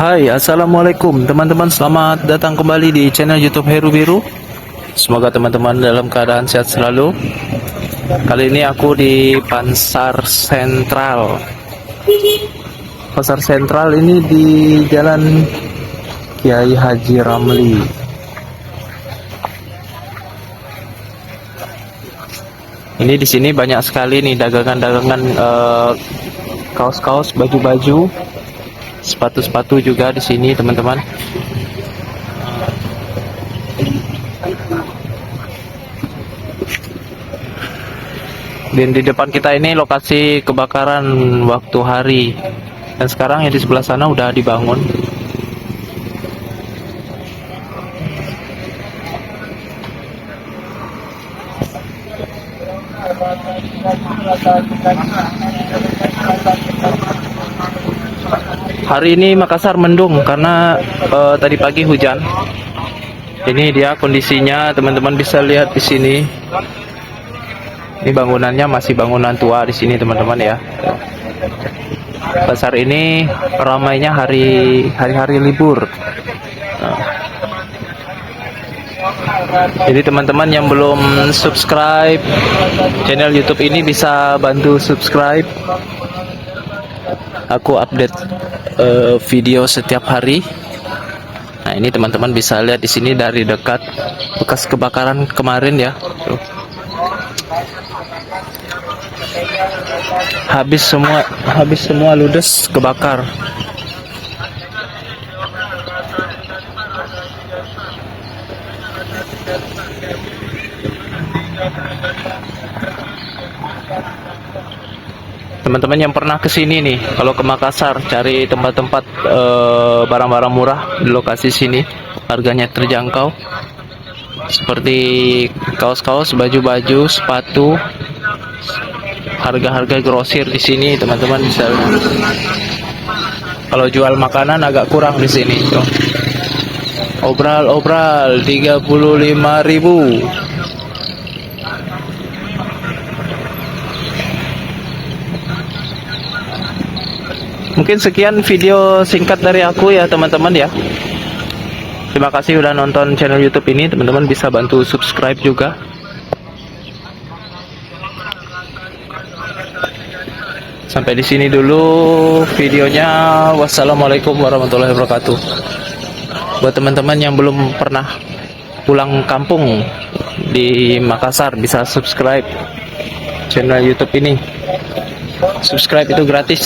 Hai, assalamualaikum teman-teman. Selamat datang kembali di channel YouTube Heru Biru. Semoga teman-teman dalam keadaan sehat selalu. Kali ini aku di Pasar Sentral. Pasar Sentral ini di Jalan Kiai Haji Ramli. Ini di sini banyak sekali nih dagangan-dagangan kaos-kaos, baju-baju, sepatu-sepatu juga di sini, teman-teman. Dan di depan kita ini lokasi kebakaran waktu hari. Dan sekarang yang di sebelah sana udah dibangun. Hari ini Makassar mendung karena tadi pagi hujan. Ini dia kondisinya, teman-teman bisa lihat di sini. Ini bangunannya masih bangunan tua di sini, teman-teman ya. Pasar ini ramainya hari-hari libur. Nah. Jadi teman-teman yang belum subscribe channel YouTube ini bisa bantu subscribe. Aku update video setiap hari. Nah, ini teman-teman bisa lihat di sini dari dekat bekas kebakaran kemarin ya. Tuh. Habis semua ludes kebakar. Teman-teman yang pernah kesini nih, kalau ke Makassar cari tempat-tempat barang-barang murah di lokasi sini, harganya terjangkau. Seperti kaos-kaos, baju-baju, sepatu, harga-harga grosir di sini, teman-teman bisa. Kalau jual makanan agak kurang di sini. Tuh. Obral 35.000. Mungkin sekian video singkat dari aku ya teman-teman ya. Terima kasih udah nonton channel YouTube ini, teman-teman bisa bantu subscribe juga. Sampai di sini dulu videonya. Wassalamualaikum warahmatullahi wabarakatuh. Buat teman-teman yang belum pernah pulang kampung di Makassar bisa subscribe channel YouTube ini. Subscribe itu gratis.